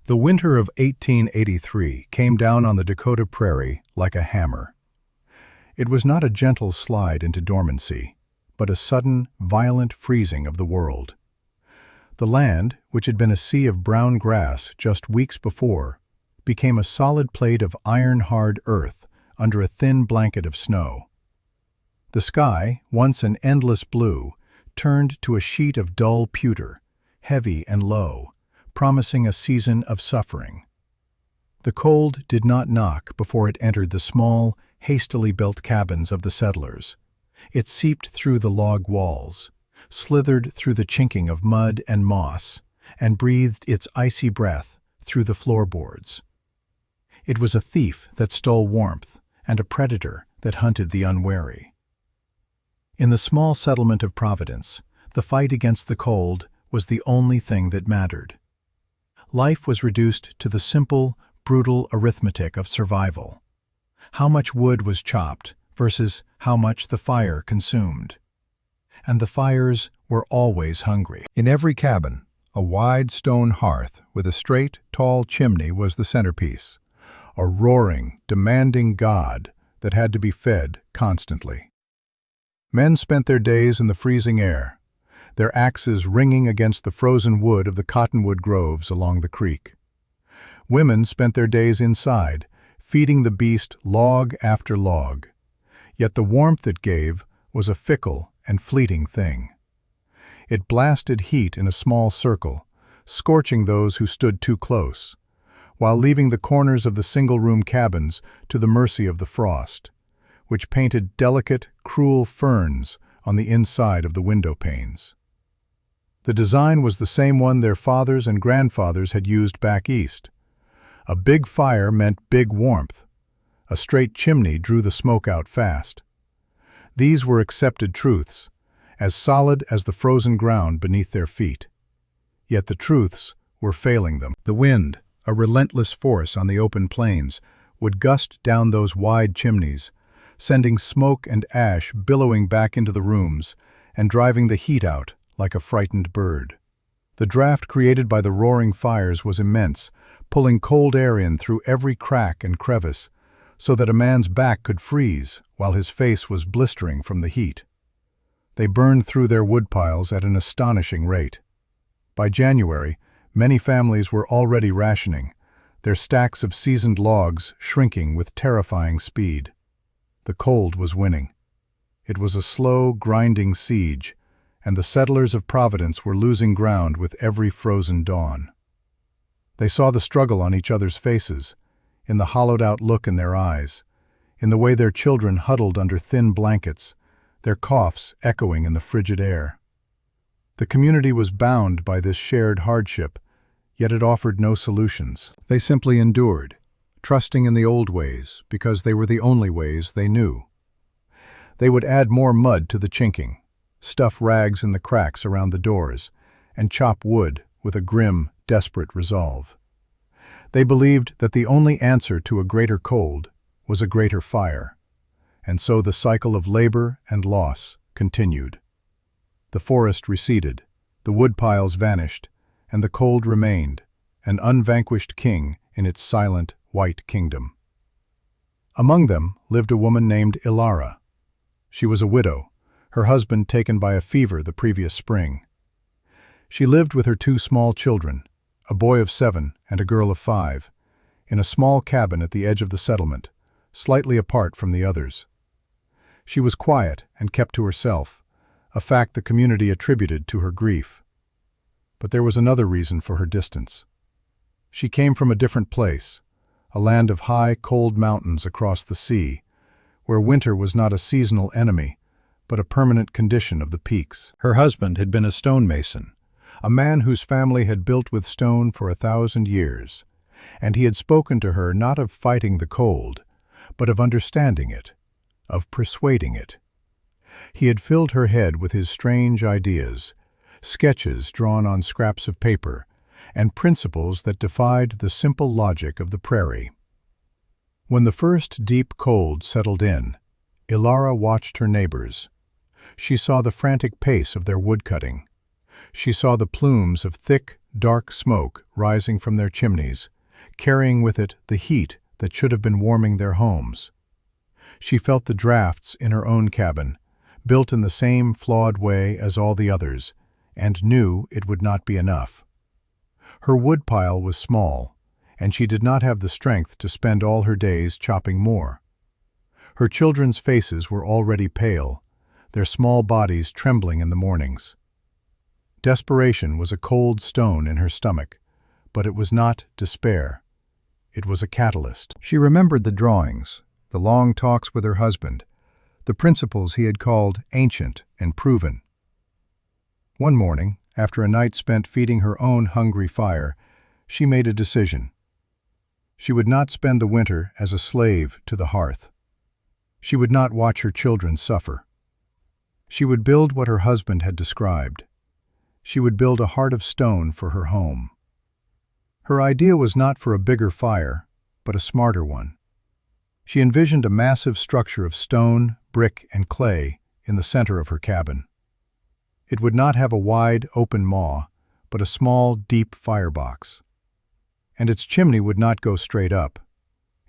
The winter of 1883 came down on the Dakota prairie like a hammer. It was not a gentle slide into dormancy, but a sudden, violent freezing of the world. The land, which had been a sea of brown grass just weeks before, became a solid plate of iron-hard earth under a thin blanket of snow. The sky, once an endless blue, turned to a sheet of dull pewter, heavy and low, promising a season of suffering. The cold did not knock before it entered the small, hastily built cabins of the settlers. It seeped through the log walls, slithered through the chinking of mud and moss, and breathed its icy breath through the floorboards. It was a thief that stole warmth and a predator that hunted the unwary. In the small settlement of Providence, the fight against the cold was the only thing that mattered. Life was reduced to the simple, brutal arithmetic of survival. How much wood was chopped versus how much the fire consumed. And the fires were always hungry. In every cabin, a wide stone hearth with a straight, tall chimney was the centerpiece, a roaring, demanding god that had to be fed constantly. Men spent their days in the freezing air, their axes ringing against the frozen wood of the cottonwood groves along the creek. Women spent their days inside, feeding the beast log after log. Yet the warmth it gave was a fickle and fleeting thing. It blasted heat in a small circle, scorching those who stood too close, while leaving the corners of the single-room cabins to the mercy of the frost, which painted delicate, cruel ferns on the inside of the window panes. The design was the same one their fathers and grandfathers had used back east. A big fire meant big warmth. A straight chimney drew the smoke out fast. These were accepted truths, as solid as the frozen ground beneath their feet. Yet the truths were failing them. The wind, a relentless force on the open plains, would gust down those wide chimneys, sending smoke and ash billowing back into the rooms and driving the heat out like a frightened bird. The draft created by the roaring fires was immense, pulling cold air in through every crack and crevice, so that a man's back could freeze while his face was blistering from the heat. They burned through their woodpiles at an astonishing rate. By January, many families were already rationing, their stacks of seasoned logs shrinking with terrifying speed. The cold was winning. It was a slow, grinding siege, and the settlers of Providence were losing ground with every frozen dawn. They saw the struggle on each other's faces, in the hollowed-out look in their eyes, in the way their children huddled under thin blankets, their coughs echoing in the frigid air. The community was bound by this shared hardship, yet it offered no solutions. They simply endured, trusting in the old ways because they were the only ways they knew. They would add more mud to the chinking, stuff rags in the cracks around the doors, and chop wood with a grim, desperate resolve. They believed that the only answer to a greater cold was a greater fire, and so the cycle of labor and loss continued. The forest receded, the woodpiles vanished, and the cold remained, an unvanquished king in its silent, white kingdom. Among them lived a woman named Ilara. She was a widow, her husband taken by a fever the previous spring. She lived with her two small children, a boy of 7 and a girl of 5, in a small cabin at the edge of the settlement, slightly apart from the others. She was quiet and kept to herself, a fact the community attributed to her grief. But there was another reason for her distance. She came from a different place, a land of high, cold mountains across the sea, where winter was not a seasonal enemy, but a permanent condition of the peaks. Her husband had been a stonemason, a man whose family had built with stone for 1,000 years, and he had spoken to her not of fighting the cold, but of understanding it, of persuading it. He had filled her head with his strange ideas, sketches drawn on scraps of paper, and principles that defied the simple logic of the prairie. When the first deep cold settled in, Ilara watched her neighbors. She saw the frantic pace of their woodcutting. She saw the plumes of thick, dark smoke rising from their chimneys, carrying with it the heat that should have been warming their homes. She felt the drafts in her own cabin, built in the same flawed way as all the others, and knew it would not be enough. Her woodpile was small, and she did not have the strength to spend all her days chopping more. Her children's faces were already pale, their small bodies trembling in the mornings. Desperation was a cold stone in her stomach, but it was not despair. It was a catalyst. She remembered the drawings, the long talks with her husband, the principles he had called ancient and proven. One morning, after a night spent feeding her own hungry fire, she made a decision. She would not spend the winter as a slave to the hearth. She would not watch her children suffer. She would build what her husband had described. She would build a heart of stone for her home. Her idea was not for a bigger fire, but a smarter one. She envisioned a massive structure of stone, brick, and clay in the center of her cabin. It would not have a wide, open maw, but a small, deep firebox. And its chimney would not go straight up.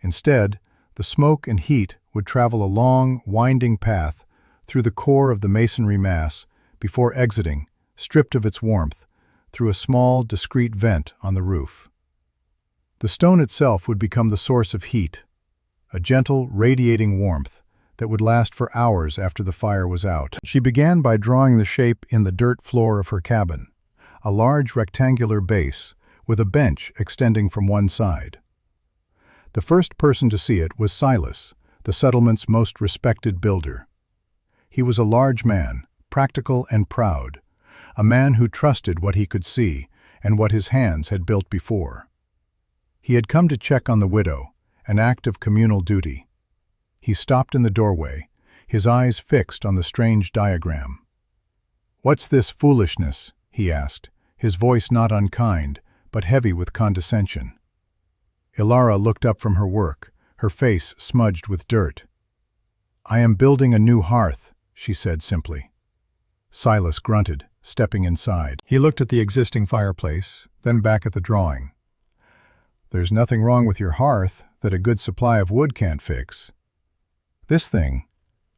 Instead, the smoke and heat would travel a long, winding path through the core of the masonry mass before exiting, stripped of its warmth, through a small, discreet vent on the roof. The stone itself would become the source of heat, a gentle, radiating warmth that would last for hours after the fire was out. She began by drawing the shape in the dirt floor of her cabin, a large rectangular base with a bench extending from one side. The first person to see it was Silas, the settlement's most respected builder. He was a large man, practical and proud, a man who trusted what he could see and what his hands had built before. He had come to check on the widow, an act of communal duty. He stopped in the doorway, his eyes fixed on the strange diagram. "What's this foolishness?" he asked, his voice not unkind, but heavy with condescension. Ilara looked up from her work, her face smudged with dirt. "I am building a new hearth," she said simply. Silas grunted, stepping inside. He looked at the existing fireplace, then back at the drawing. "There's nothing wrong with your hearth that a good supply of wood can't fix. This thing,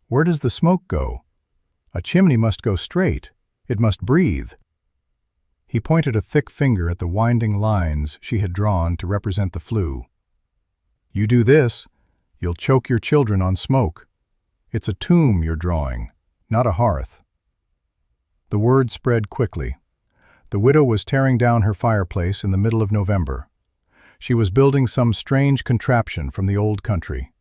where does the smoke go? A chimney must go straight. It must breathe." He pointed a thick finger at the winding lines she had drawn to represent the flue. "You do this, you'll choke your children on smoke. It's a tomb you're drawing, not a hearth." The word spread quickly. The widow was tearing down her fireplace in the middle of November. She was building some strange contraption from the old country.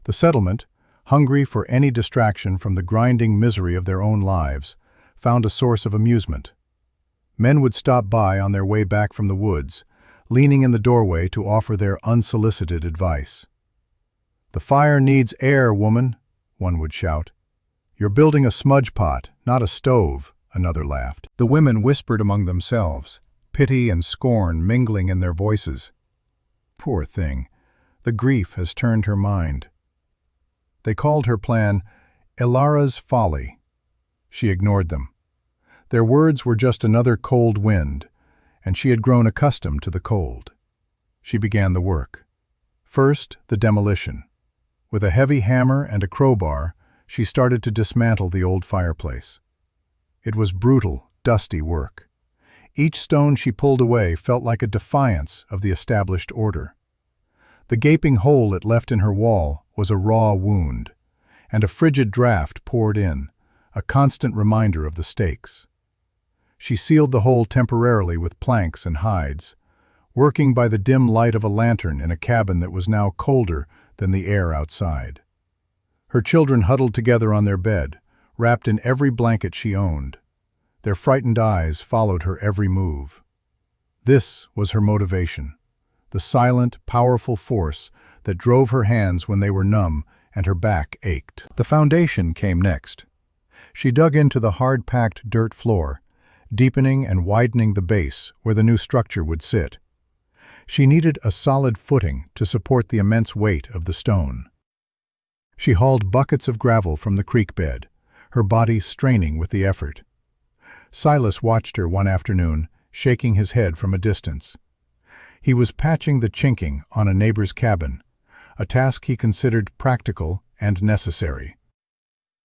The settlement, hungry for any distraction from the grinding misery of their own lives, found a source of amusement. Men would stop by on their way back from the woods, leaning in the doorway to offer their unsolicited advice. "The fire needs air, woman," one would shout. "You're building a smudge pot, not a stove," another laughed. The women whispered among themselves, pity and scorn mingling in their voices. Poor thing, the grief has turned her mind. They called her plan Ilara's folly. She ignored them. Their words were just another cold wind, and she had grown accustomed to the cold. She began the work. First, the demolition. With a heavy hammer and a crowbar, she started to dismantle the old fireplace. It was brutal, dusty work. Each stone she pulled away felt like a defiance of the established order. The gaping hole it left in her wall was a raw wound, and a frigid draft poured in, a constant reminder of the stakes. She sealed the hole temporarily with planks and hides, working by the dim light of a lantern in a cabin that was now colder than the air outside. Her children huddled together on their bed, wrapped in every blanket she owned. Their frightened eyes followed her every move. This was her motivation, the silent, powerful force that drove her hands when they were numb and her back ached. The foundation came next. She dug into the hard-packed dirt floor, deepening and widening the base where the new structure would sit. She needed a solid footing to support the immense weight of the stone. She hauled buckets of gravel from the creek bed, her body straining with the effort. Silas watched her one afternoon, shaking his head from a distance. He was patching the chinking on a neighbor's cabin, a task he considered practical and necessary.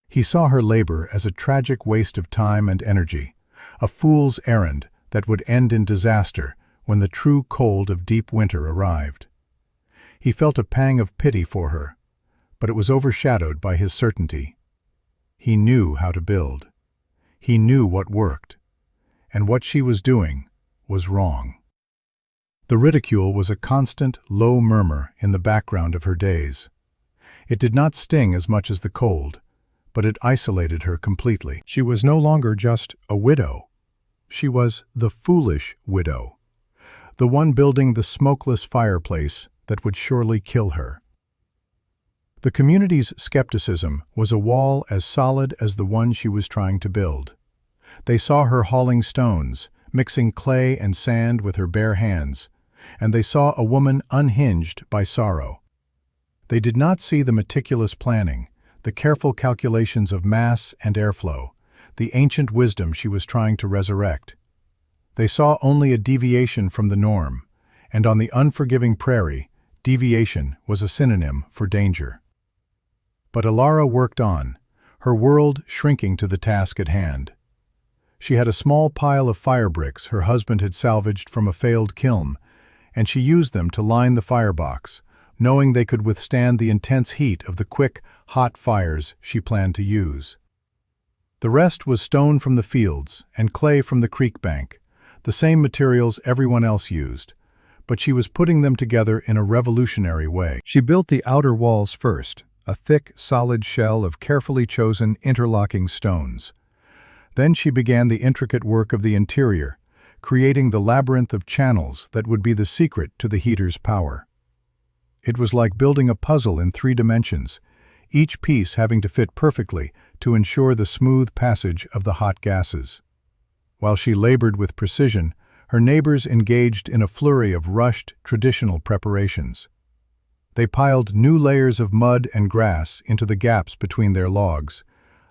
He saw her labor as a tragic waste of time and energy, a fool's errand that would end in disaster when the true cold of deep winter arrived. He felt a pang of pity for her, but it was overshadowed by his certainty. He knew how to build. He knew what worked, and what she was doing was wrong. The ridicule was a constant, low murmur in the background of her days. It did not sting as much as the cold, but it isolated her completely. She was no longer just a widow. She was the foolish widow, the one building the smokeless fireplace that would surely kill her. The community's skepticism was a wall as solid as the one she was trying to build. They saw her hauling stones, mixing clay and sand with her bare hands, and they saw a woman unhinged by sorrow. They did not see the meticulous planning, the careful calculations of mass and airflow, the ancient wisdom she was trying to resurrect. They saw only a deviation from the norm, and on the unforgiving prairie, deviation was a synonym for danger. But Ilara worked on, her world shrinking to the task at hand. She had a small pile of fire bricks her husband had salvaged from a failed kiln, and she used them to line the firebox, knowing they could withstand the intense heat of the quick, hot fires she planned to use. The rest was stone from the fields and clay from the creek bank, the same materials everyone else used, but she was putting them together in a revolutionary way. She built the outer walls first, a thick, solid shell of carefully chosen interlocking stones. Then she began the intricate work of the interior, creating the labyrinth of channels that would be the secret to the heater's power. It was like building a puzzle in 3 dimensions, each piece having to fit perfectly to ensure the smooth passage of the hot gases. While she labored with precision, her neighbors engaged in a flurry of rushed, traditional preparations. They piled new layers of mud and grass into the gaps between their logs,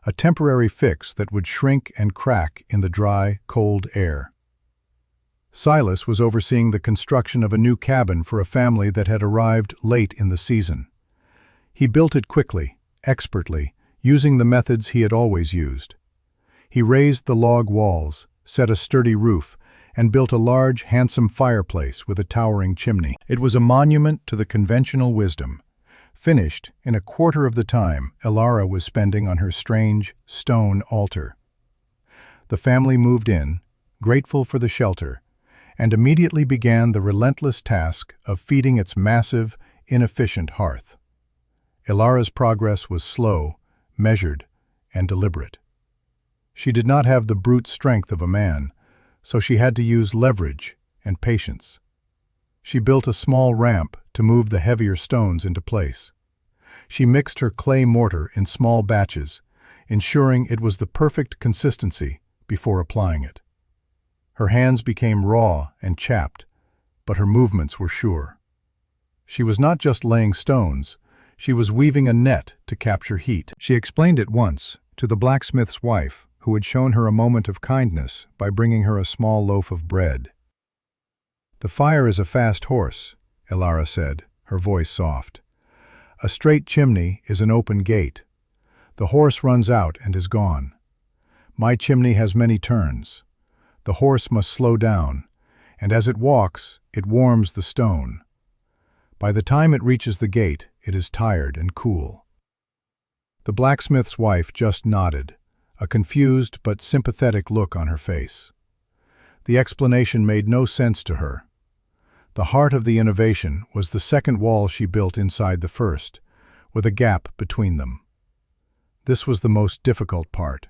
a temporary fix that would shrink and crack in the dry, cold air. Silas was overseeing the construction of a new cabin for a family that had arrived late in the season. He built it quickly, expertly, using the methods he had always used. He raised the log walls, set a sturdy roof, and built a large, handsome fireplace with a towering chimney. It was a monument to the conventional wisdom, finished in a quarter of the time Ilara was spending on her strange, stone altar. The family moved in, grateful for the shelter, and immediately began the relentless task of feeding its massive, inefficient hearth. Ilara's progress was slow, measured, and deliberate. She did not have the brute strength of a man, so she had to use leverage and patience. She built a small ramp to move the heavier stones into place. She mixed her clay mortar in small batches, ensuring it was the perfect consistency before applying it. Her hands became raw and chapped, but her movements were sure. She was not just laying stones, she was weaving a net to capture heat. She explained it once to the blacksmith's wife, who had shown her a moment of kindness by bringing her a small loaf of bread. "The fire is a fast horse," Ilara said, her voice soft. "A straight chimney is an open gate. The horse runs out and is gone. My chimney has many turns. The horse must slow down, and as it walks, it warms the stone. By the time it reaches the gate, it is tired and cool." The blacksmith's wife just nodded, a confused but sympathetic look on her face. The explanation made no sense to her. The heart of the innovation was the second wall she built inside the first, with a gap between them. This was the most difficult part.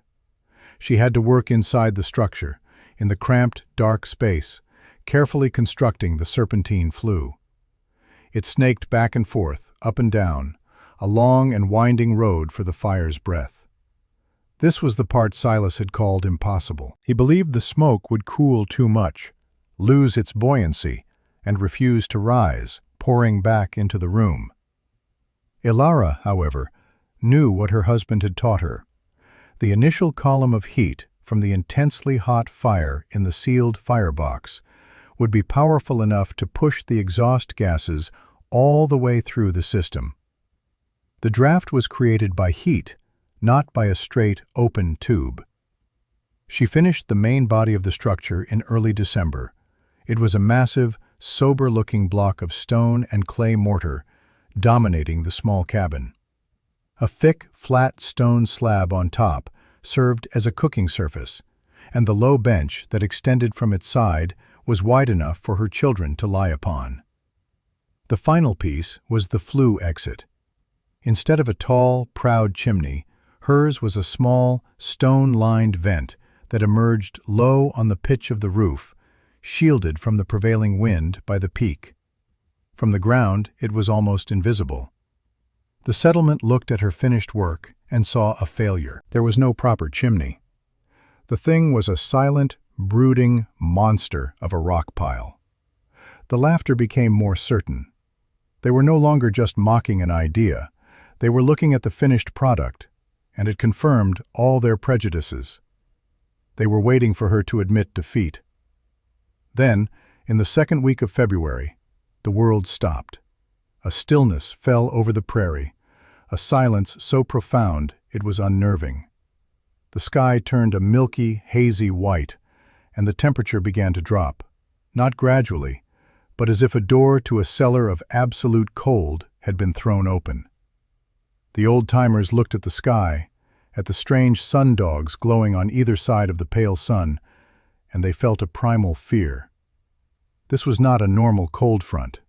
She had to work inside the structure, in the cramped, dark space, carefully constructing the serpentine flue. It snaked back and forth, up and down, a long and winding road for the fire's breath. This was the part Silas had called impossible. He believed the smoke would cool too much, lose its buoyancy, and refuse to rise, pouring back into the room. Ilara, however, knew what her husband had taught her. The initial column of heat, from the intensely hot fire in the sealed firebox would be powerful enough to push the exhaust gases all the way through the system. The draft was created by heat, not by a straight, open tube. She finished the main body of the structure in early December. It was a massive, sober-looking block of stone and clay mortar, dominating the small cabin. A thick, flat stone slab on top served as a cooking surface, and the low bench that extended from its side was wide enough for her children to lie upon. The final piece was the flue exit. Instead of a tall, proud chimney, hers was a small, stone-lined vent that emerged low on the pitch of the roof, shielded from the prevailing wind by the peak. From the ground, it was almost invisible. The settlement looked at her finished work and saw a failure. There was no proper chimney. The thing was a silent, brooding monster of a rock pile. The laughter became more certain. They were no longer just mocking an idea. They were looking at the finished product, and it confirmed all their prejudices. They were waiting for her to admit defeat. Then, in the second week of February, the world stopped. A stillness fell over the prairie, a silence so profound it was unnerving. The sky turned a milky, hazy white, and the temperature began to drop, not gradually, but as if a door to a cellar of absolute cold had been thrown open. The old-timers looked at the sky, at the strange sundogs glowing on either side of the pale sun, and they felt a primal fear. This was not a normal cold front.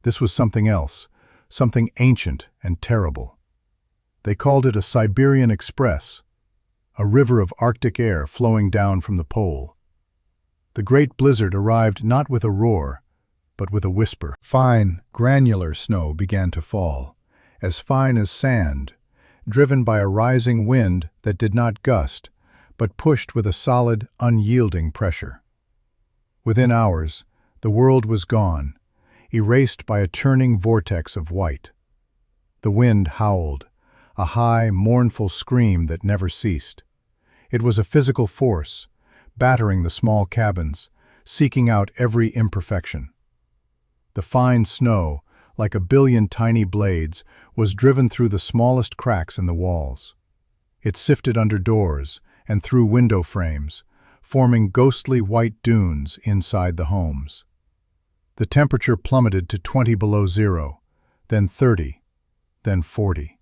This was something else, something ancient and terrible. They called it a Siberian Express, a river of Arctic air flowing down from the pole. The great blizzard arrived not with a roar, but with a whisper. Fine, granular snow began to fall, as fine as sand, driven by a rising wind that did not gust, but pushed with a solid, unyielding pressure. Within hours, the world was gone, erased by a churning vortex of white. The wind howled, a high, mournful scream that never ceased. It was a physical force, battering the small cabins, seeking out every imperfection. The fine snow, like a billion tiny blades, was driven through the smallest cracks in the walls. It sifted under doors and through window frames, forming ghostly white dunes inside the homes. The temperature plummeted to 20 below zero, then 30, then 40.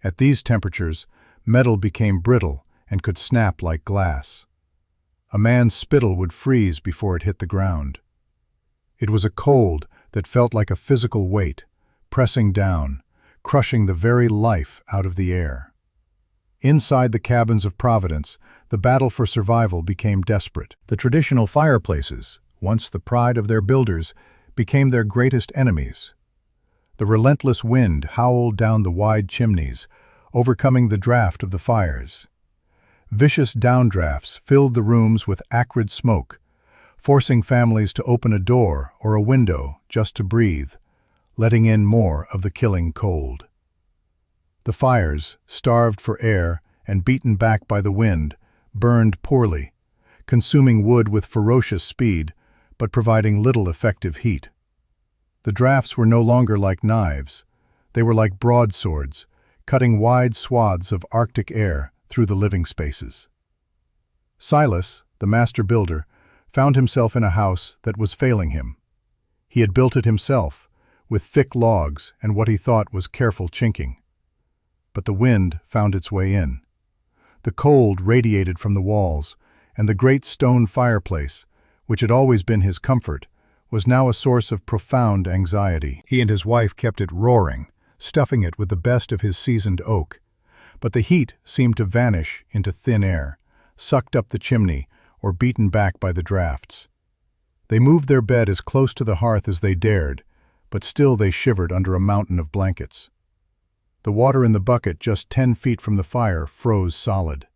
At these temperatures, metal became brittle and could snap like glass. A man's spittle would freeze before it hit the ground. It was a cold that felt like a physical weight, pressing down, crushing the very life out of the air. Inside the cabins of Providence, the battle for survival became desperate. The traditional fireplaces, once the pride of their builders, became their greatest enemies. The relentless wind howled down the wide chimneys, overcoming the draft of the fires. Vicious downdrafts filled the rooms with acrid smoke, forcing families to open a door or a window just to breathe, letting in more of the killing cold. The fires, starved for air and beaten back by the wind, burned poorly, consuming wood with ferocious speed, but providing little effective heat. The drafts were no longer like knives. They were like broadswords, cutting wide swaths of Arctic air through the living spaces. Silas, the master builder, found himself in a house that was failing him. He had built it himself, with thick logs and what he thought was careful chinking. But the wind found its way in. The cold radiated from the walls, and the great stone fireplace, which had always been his comfort, was now a source of profound anxiety. He and his wife kept it roaring, stuffing it with the best of his seasoned oak. But the heat seemed to vanish into thin air, sucked up the chimney, or beaten back by the drafts. They moved their bed as close to the hearth as they dared, but still they shivered under a mountain of blankets. The water in the bucket just 10 feet from the fire froze solid.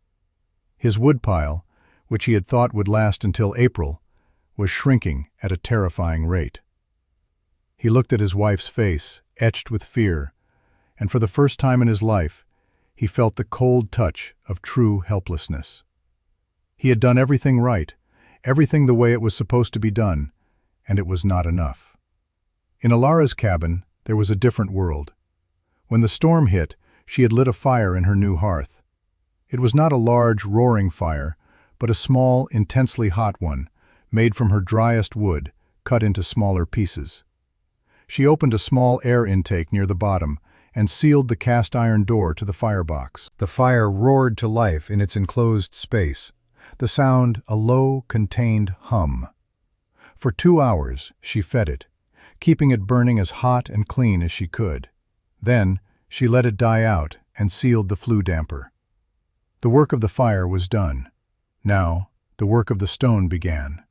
His woodpile, which he had thought would last until April, was shrinking at a terrifying rate. He looked at his wife's face, etched with fear, and for the first time in his life, he felt the cold touch of true helplessness. He had done everything right, everything the way it was supposed to be done, and it was not enough. In Ilara's cabin, there was a different world. When the storm hit, she had lit a fire in her new hearth. It was not a large, roaring fire, but a small, intensely hot one, made from her driest wood, cut into smaller pieces. She opened a small air intake near the bottom and sealed the cast-iron door to the firebox. The fire roared to life in its enclosed space, the sound a low, contained hum. For 2 hours, she fed it, keeping it burning as hot and clean as she could. Then, she let it die out and sealed the flue damper. The work of the fire was done. Now, the work of the stone began.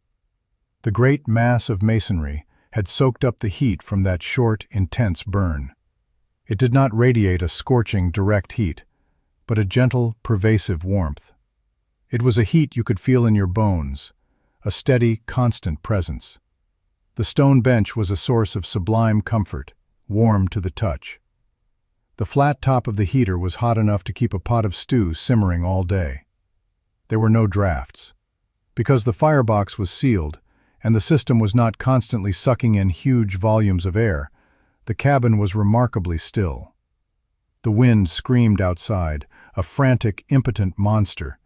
The great mass of masonry had soaked up the heat from that short, intense burn. It did not radiate a scorching, direct heat, but a gentle, pervasive warmth. It was a heat you could feel in your bones, a steady, constant presence. The stone bench was a source of sublime comfort, warm to the touch. The flat top of the heater was hot enough to keep a pot of stew simmering all day. There were no drafts. Because the firebox was sealed, and the system was not constantly sucking in huge volumes of air, the cabin was remarkably still. The wind screamed outside, a frantic, impotent monster,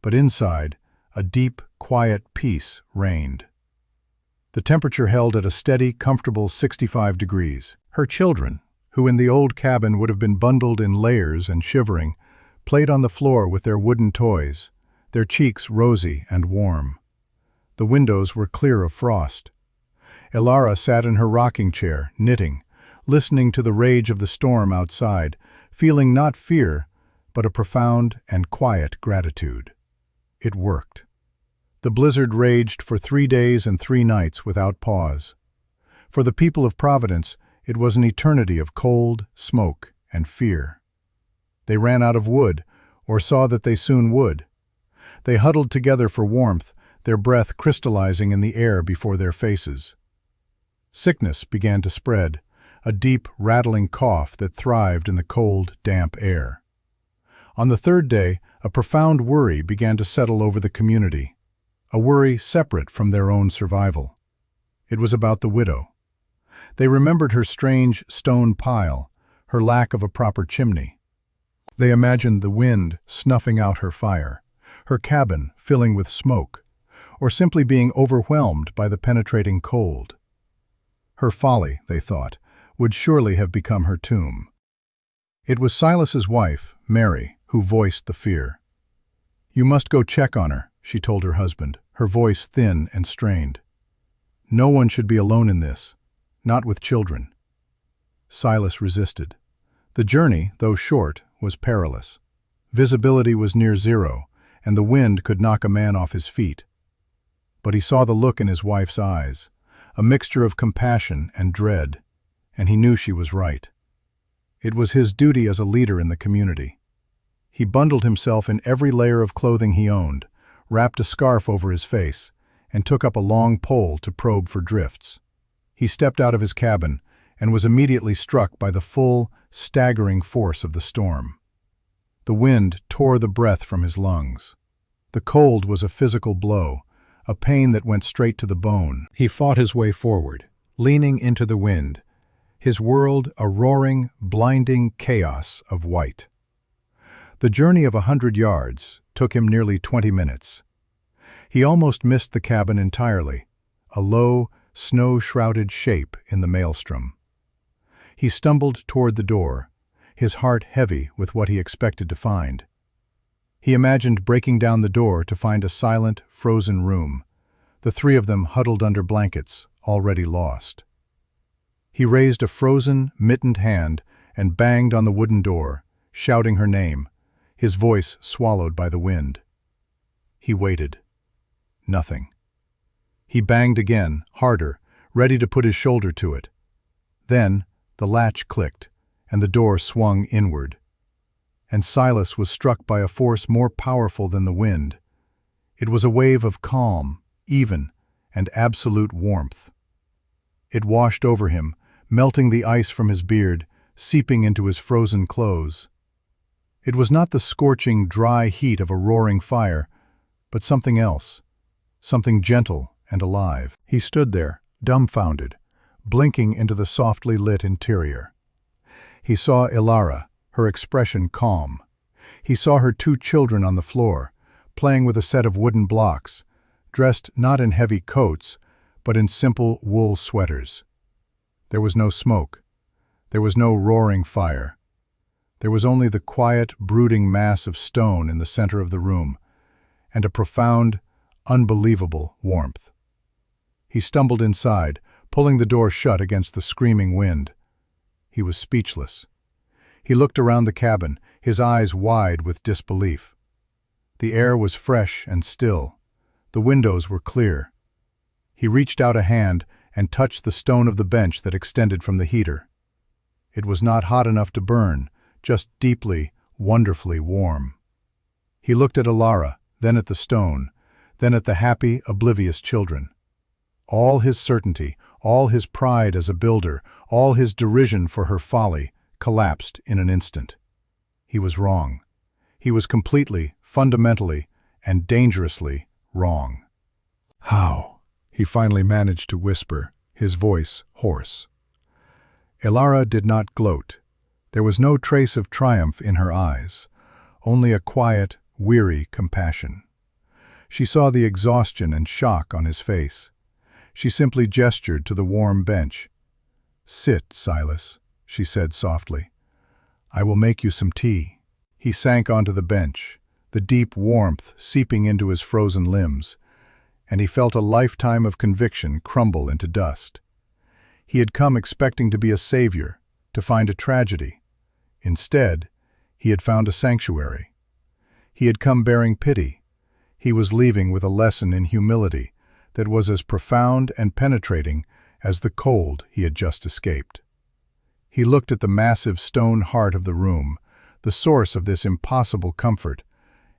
but inside, a deep, quiet peace reigned. The temperature held at a steady, comfortable 65 degrees. Her children, who in the old cabin would have been bundled in layers and shivering, played on the floor with their wooden toys, their cheeks rosy and warm. The windows were clear of frost. Ilara sat in her rocking chair, knitting, listening to the rage of the storm outside, feeling not fear, but a profound and quiet gratitude. It worked. The blizzard raged for 3 days and 3 nights without pause. For the people of Providence, it was an eternity of cold, smoke, and fear. They ran out of wood, or saw that they soon would. They huddled together for warmth, their breath crystallizing in the air before their faces. Sickness began to spread, a deep, rattling cough that thrived in the cold, damp air. On the 3rd day, a profound worry began to settle over the community, a worry separate from their own survival. It was about the widow. They remembered her strange stone pile, her lack of a proper chimney. They imagined the wind snuffing out her fire, her cabin filling with smoke, or simply being overwhelmed by the penetrating cold. Her folly, they thought, would surely have become her tomb. It was Silas's wife, Mary, who voiced the fear. "You must go check on her," she told her husband, her voice thin and strained. "No one should be alone in this, not with children." Silas resisted. The journey, though short, was perilous. Visibility was near zero, and the wind could knock a man off his feet. But he saw the look in his wife's eyes, a mixture of compassion and dread, and he knew she was right. It was his duty as a leader in the community. He bundled himself in every layer of clothing he owned, wrapped a scarf over his face, and took up a long pole to probe for drifts. He stepped out of his cabin and was immediately struck by the full, staggering force of the storm. The wind tore the breath from his lungs. The cold was a physical blow, a pain that went straight to the bone. He fought his way forward, leaning into the wind, his world a roaring, blinding chaos of white. The journey of 100 yards took him nearly 20 minutes. He almost missed the cabin entirely, a low, snow-shrouded shape in the maelstrom. He stumbled toward the door, his heart heavy with what he expected to find. He imagined breaking down the door to find a silent, frozen room, the 3 of them huddled under blankets, already lost. He raised a frozen, mittened hand and banged on the wooden door, shouting her name, his voice swallowed by the wind. He waited. Nothing. He banged again, harder, ready to put his shoulder to it. Then the latch clicked, and the door swung inward. And Silas was struck by a force more powerful than the wind. It was a wave of calm, even, and absolute warmth. It washed over him, melting the ice from his beard, seeping into his frozen clothes. It was not the scorching, dry heat of a roaring fire, but something else, something gentle and alive. He stood there, dumbfounded, blinking into the softly lit interior. He saw Ilara, her expression calm. He saw her 2 children on the floor, playing with a set of wooden blocks, dressed not in heavy coats, but in simple wool sweaters. There was no smoke. There was no roaring fire. There was only the quiet, brooding mass of stone in the center of the room, and a profound, unbelievable warmth. He stumbled inside, pulling the door shut against the screaming wind. He was speechless. He looked around the cabin, his eyes wide with disbelief. The air was fresh and still. The windows were clear. He reached out a hand and touched the stone of the bench that extended from the heater. It was not hot enough to burn, just deeply, wonderfully warm. He looked at Ilara, then at the stone, then at the happy, oblivious children. All his certainty, all his pride as a builder, all his derision for her folly, collapsed in an instant. He was wrong. He was completely, fundamentally, and dangerously wrong. "How?" he finally managed to whisper, his voice hoarse. Ilara did not gloat. There was no trace of triumph in her eyes, only a quiet, weary compassion. She saw the exhaustion and shock on his face. She simply gestured to the warm bench. "Sit, Silas," she said softly. "I will make you some tea." He sank onto the bench, the deep warmth seeping into his frozen limbs, and he felt a lifetime of conviction crumble into dust. He had come expecting to be a savior, to find a tragedy. Instead, he had found a sanctuary. He had come bearing pity. He was leaving with a lesson in humility that was as profound and penetrating as the cold he had just escaped. He looked at the massive stone heart of the room, the source of this impossible comfort,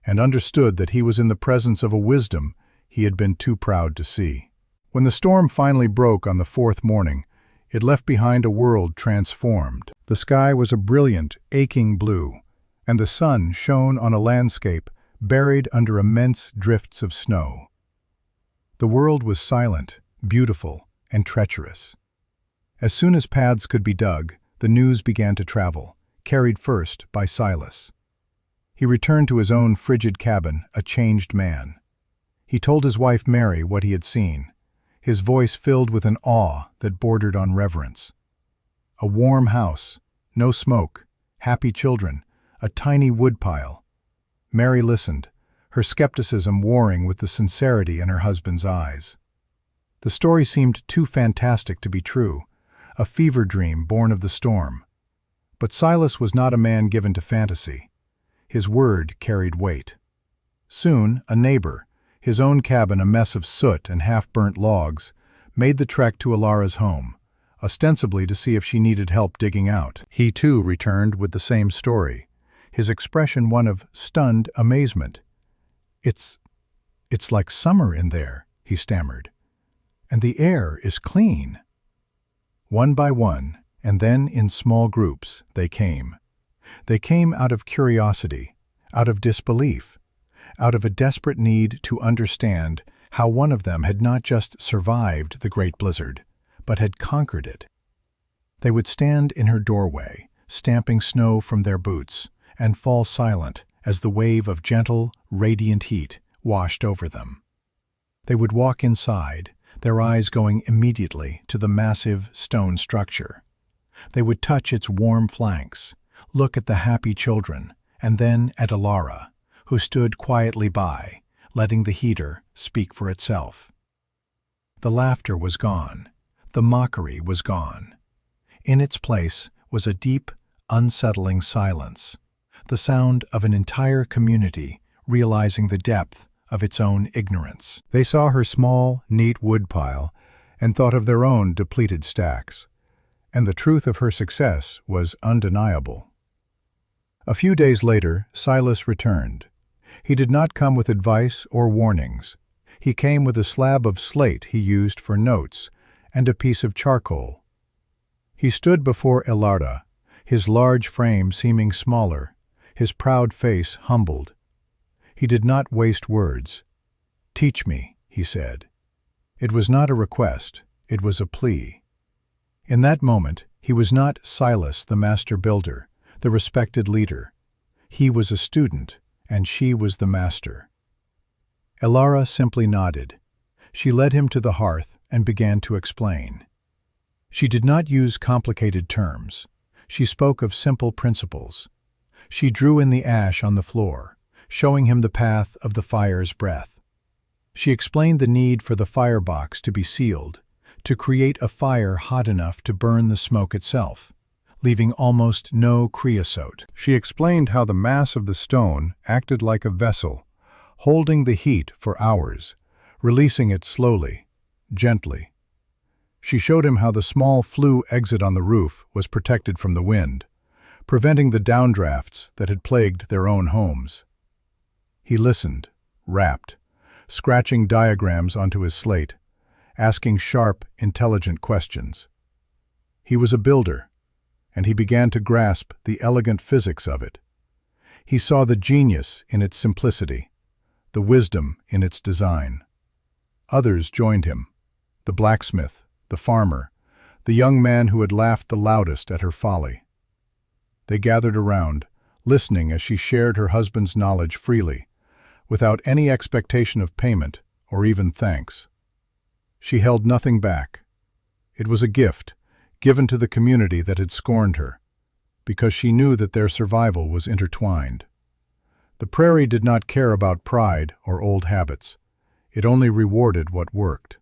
and understood that he was in the presence of a wisdom he had been too proud to see. When the storm finally broke on the 4th morning, it left behind a world transformed. The sky was a brilliant, aching blue, and the sun shone on a landscape buried under immense drifts of snow. The world was silent, beautiful, and treacherous. As soon as paths could be dug, the news began to travel, carried first by Silas. He returned to his own frigid cabin, a changed man. He told his wife Mary what he had seen, his voice filled with an awe that bordered on reverence. A warm house, no smoke, happy children, a tiny woodpile. Mary listened, her skepticism warring with the sincerity in her husband's eyes. The story seemed too fantastic to be true, a fever dream born of the storm. But Silas was not a man given to fantasy. His word carried weight. Soon, a neighbor, his own cabin a mess of soot and half-burnt logs, made the trek to Ilara's home, ostensibly to see if she needed help digging out. He too returned with the same story, his expression one of stunned amazement. It's like summer in there," he stammered. "And the air is clean." One by one, and then in small groups, they came. They came out of curiosity, out of disbelief, out of a desperate need to understand how one of them had not just survived the great blizzard, but had conquered it. They would stand in her doorway, stamping snow from their boots, and fall silent as the wave of gentle, radiant heat washed over them. They would walk inside, their eyes going immediately to the massive stone structure. They would touch its warm flanks, look at the happy children, and then at Ilara, who stood quietly by, letting the heater speak for itself. The laughter was gone. The mockery was gone. In its place was a deep, unsettling silence, the sound of an entire community realizing the depth of its own ignorance. They saw her small, neat woodpile and thought of their own depleted stacks, and the truth of her success was undeniable. A few days later, Silas returned. He did not come with advice or warnings. He came with a slab of slate he used for notes and a piece of charcoal. He stood before Ilara, his large frame seeming smaller, his proud face humbled. He did not waste words. "Teach me," he said. It was not a request, it was a plea. In that moment, he was not Silas, the master builder, the respected leader. He was a student, and she was the master. Elara simply nodded. She led him to the hearth and began to explain. She did not use complicated terms. She spoke of simple principles. She drew in the ash on the floor, showing him the path of the fire's breath. She explained the need for the firebox to be sealed, to create a fire hot enough to burn the smoke itself, leaving almost no creosote. She explained how the mass of the stone acted like a vessel, holding the heat for hours, releasing it slowly, gently. She showed him how the small flue exit on the roof was protected from the wind, preventing the downdrafts that had plagued their own homes. He listened, rapt, scratching diagrams onto his slate, asking sharp, intelligent questions. He was a builder, and he began to grasp the elegant physics of it. He saw the genius in its simplicity, the wisdom in its design. Others joined him, the blacksmith, the farmer, the young man who had laughed the loudest at her folly. They gathered around, listening as she shared her husband's knowledge freely, without any expectation of payment or even thanks. She held nothing back. It was a gift, given to the community that had scorned her, because she knew that their survival was intertwined. The prairie did not care about pride or old habits. It only rewarded what worked.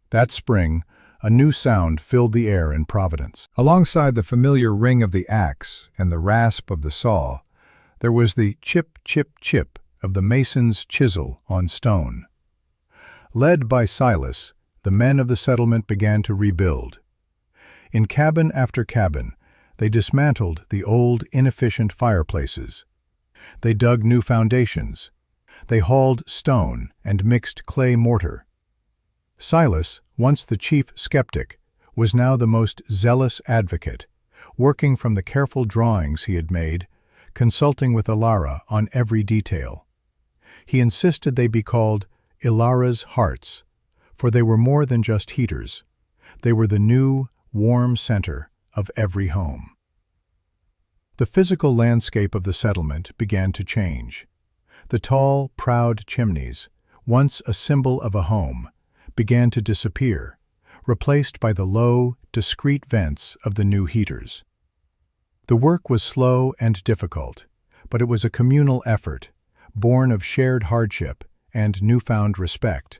That spring, a new sound filled the air in Providence. Alongside the familiar ring of the axe and the rasp of the saw, there was the chip, chip, chip of the mason's chisel on stone. Led by Silas, the men of the settlement began to rebuild. In cabin after cabin, they dismantled the old, inefficient fireplaces. They dug new foundations. They hauled stone and mixed clay mortar. Silas, once the chief skeptic, was now the most zealous advocate, working from the careful drawings he had made, consulting with Elara on every detail. He insisted they be called Elara's hearts, for they were more than just heaters. They were the new, warm center of every home. The physical landscape of the settlement began to change. The tall, proud chimneys, once a symbol of a home, began to disappear, replaced by the low, discreet vents of the new heaters. The work was slow and difficult, but it was a communal effort, born of shared hardship and newfound respect.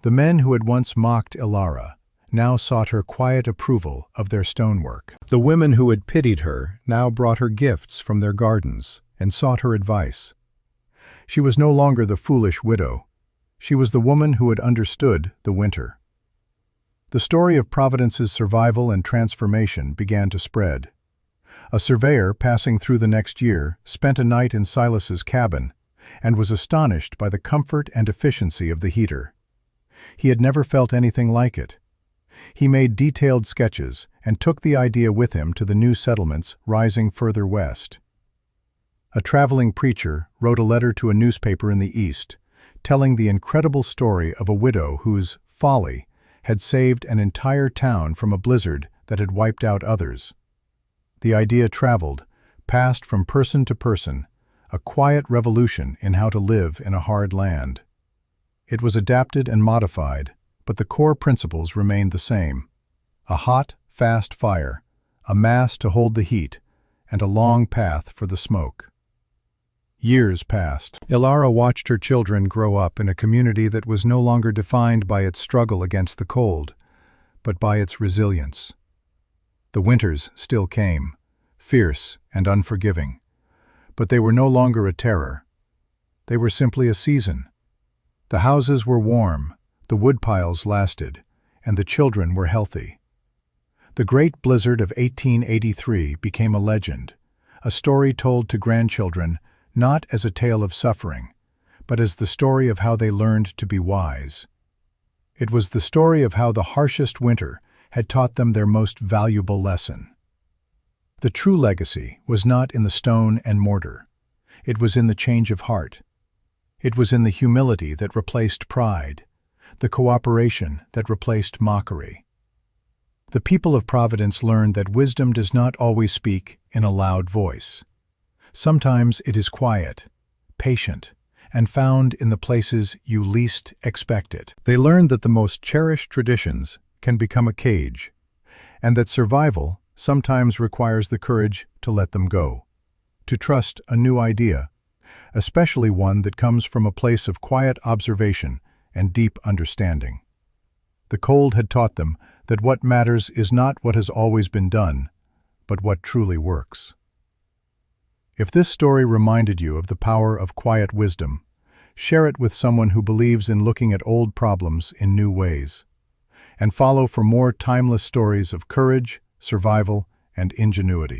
The men who had once mocked Elara now sought her quiet approval of their stonework. The women who had pitied her now brought her gifts from their gardens and sought her advice. She was no longer the foolish widow. She was the woman who had understood the winter. The story of Providence's survival and transformation began to spread. A surveyor passing through the next year spent a night in Silas's cabin and was astonished by the comfort and efficiency of the heater. He had never felt anything like it. He made detailed sketches and took the idea with him to the new settlements rising further west. A traveling preacher wrote a letter to a newspaper in the East, telling the incredible story of a widow whose folly had saved an entire town from a blizzard that had wiped out others. The idea traveled, passed from person to person, a quiet revolution in how to live in a hard land. It was adapted and modified, but the core principles remained the same: a hot, fast fire, a mass to hold the heat, and a long path for the smoke. Years passed. Elara watched her children grow up in a community that was no longer defined by its struggle against the cold, but by its resilience. The winters still came, fierce and unforgiving, but they were no longer a terror. They were simply a season. The houses were warm, the woodpiles lasted, and the children were healthy. The Great Blizzard of 1883 became a legend, a story told to grandchildren not as a tale of suffering, but as the story of how they learned to be wise. It was the story of how the harshest winter had taught them their most valuable lesson. The true legacy was not in the stone and mortar. It was in the change of heart. It was in the humility that replaced pride, the cooperation that replaced mockery. The people of Providence learned that wisdom does not always speak in a loud voice. Sometimes it is quiet, patient, and found in the places you least expect it. They learned that the most cherished traditions can become a cage, and that survival sometimes requires the courage to let them go, to trust a new idea, especially one that comes from a place of quiet observation and deep understanding. The cold had taught them that what matters is not what has always been done, but what truly works. If this story reminded you of the power of quiet wisdom, share it with someone who believes in looking at old problems in new ways. And follow for more timeless stories of courage, survival, and ingenuity.